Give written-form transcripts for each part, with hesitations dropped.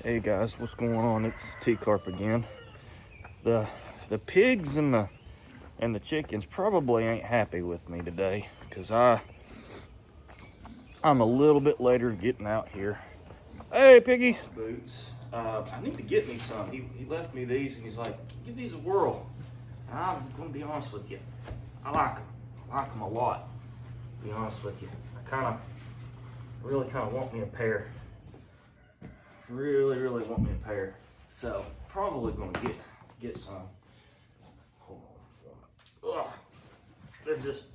Hey guys, what's going on? It's Tcarp again. The pigs and the chickens probably ain't happy with me today because I'm a little bit later getting out here. Hey piggies, boots. I need to get me some. He left me these and he's like, give these a whirl. And I'm gonna be honest with you, I like them. I like them a lot. To be honest with you, I really want me a pair. Really want me a pair. So probably gonna get some. Hold on for me. Ugh. They're just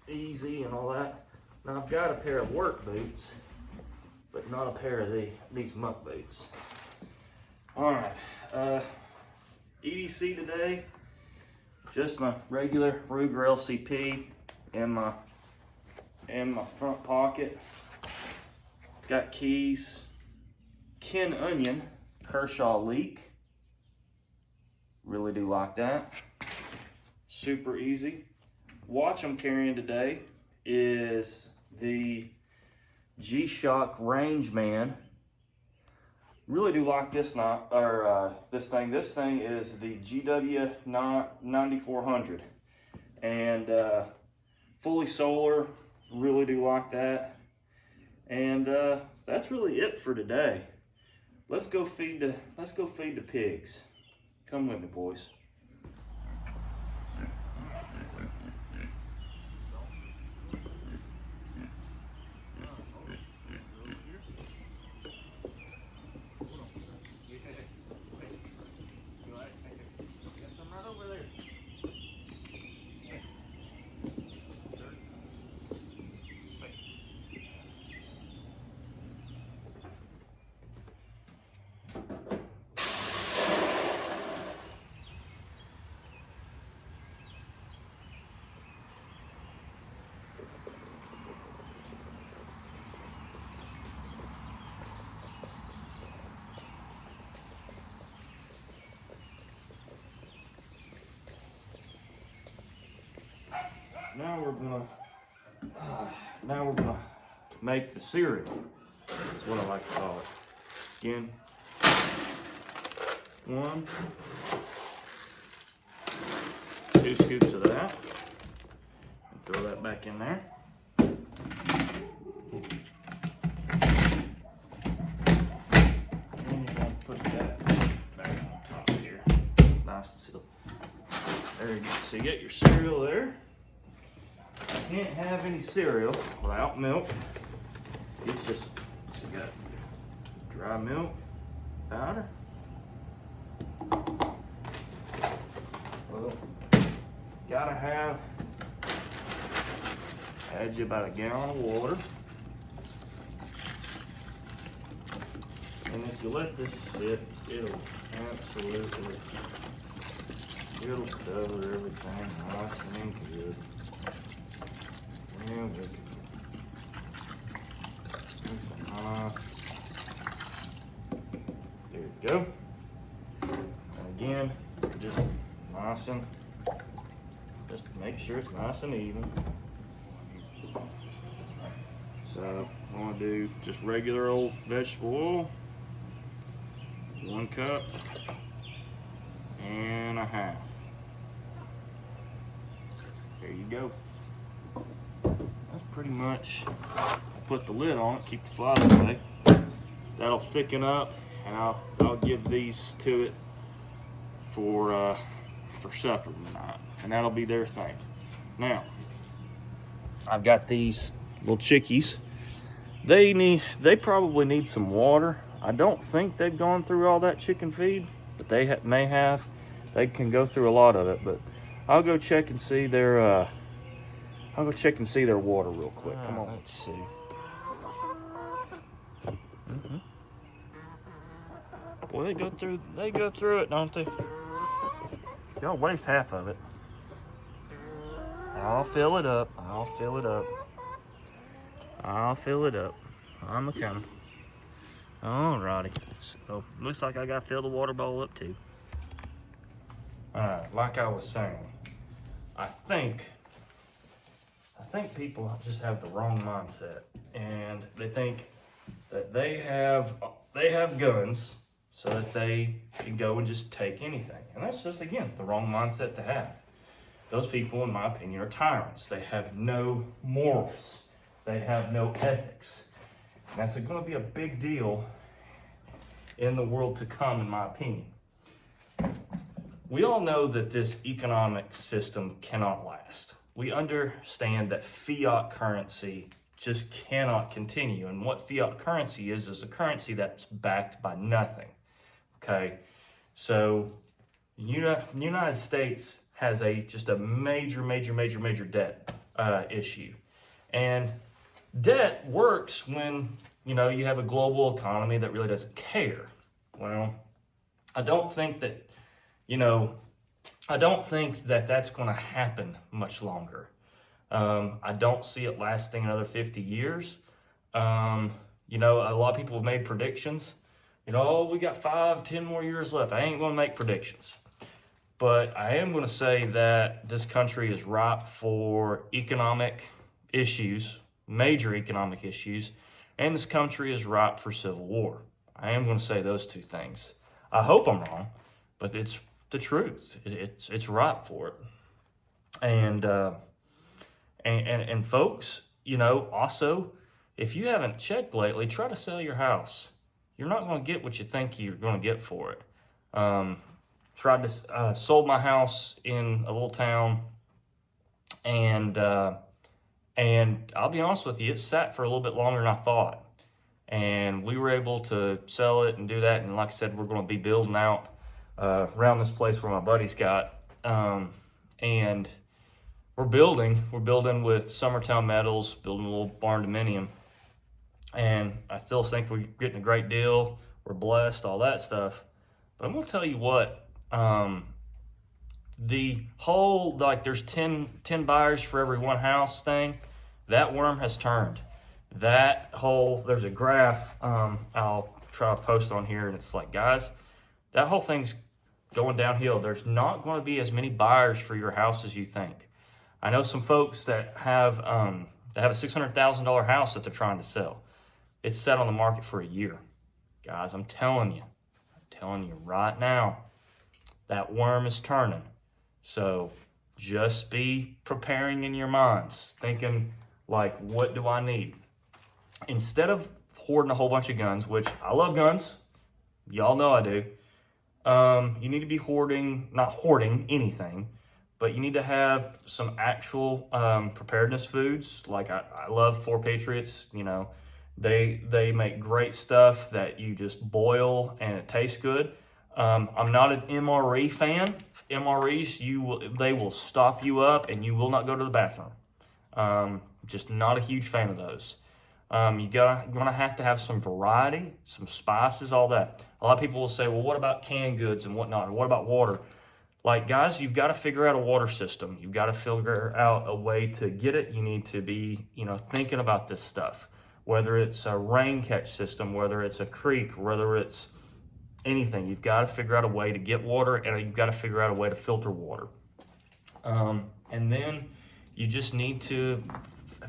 easy and all that. Now I've got a pair of work boots, but not a pair of these muck boots. Alright. EDC today. Just my regular Ruger LCP in my front pocket. Got keys. Ken Onion, Kershaw leak. Really do like that. Super easy. Watch I'm carrying today is the G-Shock Rangeman. Really do like this this thing. This thing is the GW 9400 and fully solar. Really do like that. And that's really it for today. Let's go feed the pigs. Come with me, boys. Now we're gonna make the cereal. That's what I like to call it. Again, 1, 2 scoops of that, and throw that back in there. And you're gonna put that back on top here, nice and still. There you go. So you get your cereal there. You can't have any cereal without milk. It's just, so you got dry milk powder. Well, gotta add you about a gallon of water. And if you let this sit, it'll cover everything nice and good. And we can there you go. And again, just nice and just make sure it's nice and even. So I'm gonna do just regular old vegetable oil, 1 cup and a half. There you go. That's pretty much, I'll put the lid on it, keep the flies away. That'll thicken up, and I'll give these to it for supper tonight, and that'll be their thing. Now, I've got these little chickies. They probably need some water. I don't think they've gone through all that chicken feed, but they may have. They can go through a lot of it, but I'll go check and see their water real quick. Come on. Let's see. Boy, they go through it, don't they? Don't waste half of it. I'll fill it up. I'm a-coming. Alrighty. So looks like I got to fill the water bowl up too. Alright, like I was saying, I think people just have the wrong mindset, and they think that they have guns so that they can go and just take anything. And that's just, again, the wrong mindset to have. Those people, in my opinion, are tyrants. They have no morals. They have no ethics. And that's going to be a big deal in the world to come, in my opinion. We all know that this economic system cannot last. We understand that fiat currency just cannot continue. And what fiat currency is a currency that's backed by nothing. Okay, so the United States has just a major debt issue. And debt works when, you have a global economy that really doesn't care. Well, I don't think that that's going to happen much longer. I don't see it lasting another 50 years. A lot of people have made predictions. We got 5-10 more years left. I ain't going to make predictions. But I am going to say that this country is ripe for economic issues, major economic issues, and this country is ripe for civil war. I am going to say those two things. I hope I'm wrong, but it's the truth. It's ripe for it. And folks, also, if you haven't checked lately, try to sell your house. You're not going to get what you think you're going to get for it. Sold my house in a little town, and I'll be honest with you, it sat for a little bit longer than I thought. And we were able to sell it and do that. And like I said, we're going to be building out around this place where my buddy's got. And we're building with Summertown Metals, building a little barn dominium. And I still think we're getting a great deal. We're blessed, all that stuff. But I'm going to tell you what, the whole, there's 10 buyers for every one house thing, that worm has turned. There's a graph I'll try to post on here, and it's like, guys, that whole thing's going downhill. There's not going to be as many buyers for your house as you think. I know some folks that have a $600,000 house that they're trying to sell. It's set on the market for a year. Guys, I'm telling you right now, that worm is turning. So just be preparing in your minds, thinking what do I need? Instead of hoarding a whole bunch of guns, which I love guns, y'all know I do, you need to be not hoarding anything, but you need to have some actual preparedness foods. I love 4 Patriots, they make great stuff that you just boil and it tastes good. I'm not an MRE fan. MREs, they will stop you up and you will not go to the bathroom. Just not a huge fan of those. You're gonna have to have some variety, some spices, all that. A lot of people will say, well, what about canned goods and whatnot? And what about water? Guys, you've got to figure out a water system. You've got to figure out a way to get it. You need to be, thinking about this stuff. Whether it's a rain catch system, whether it's a creek, whether it's anything, you've got to figure out a way to get water, and you've got to figure out a way to filter water. And then you just need to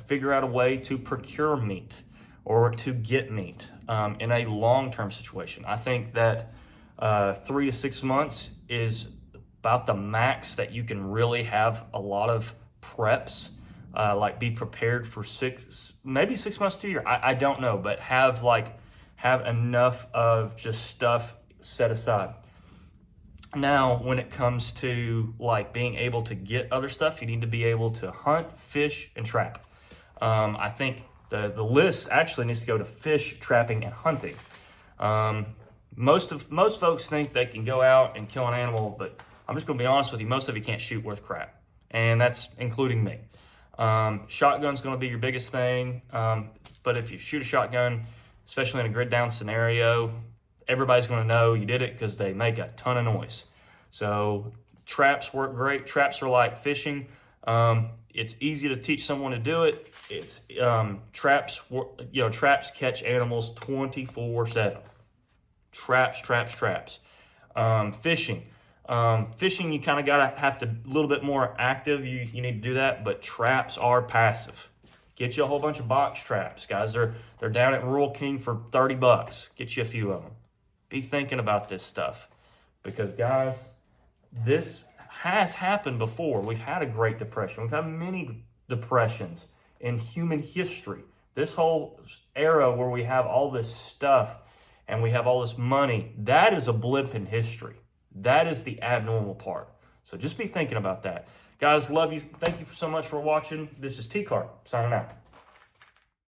figure out a way to procure meat or to get meat in a long-term situation. I think that 3 to 6 months is about the max that you can really have a lot of preps, be prepared for 6 months to a year. I don't know, but have enough of just stuff set aside. Now, when it comes to being able to get other stuff, you need to be able to hunt, fish, and trap. I think the list actually needs to go to fish, trapping, and hunting. Most folks think they can go out and kill an animal, but I'm just going to be honest with you, most of you can't shoot worth crap, and that's including me. Shotgun's going to be your biggest thing, but if you shoot a shotgun, especially in a grid down scenario, everybody's going to know you did it because they make a ton of noise. So traps work great. Traps are like fishing. It's easy to teach someone to do it. It's traps catch animals 24/7. Traps. Fishing. Fishing, you kind of have to a little bit more active. You need to do that, but traps are passive. Get you a whole bunch of box traps, guys. They're down at Rural King for $30. Get you a few of them. Be thinking about this stuff, because guys, this has happened before. We've had a Great Depression. We've had many depressions in human history. This whole era where we have all this stuff and we have all this money, that is a blip in history. That is the abnormal part. So just be thinking about that. Guys, love you. Thank you so much for watching. This is Tcarp signing out.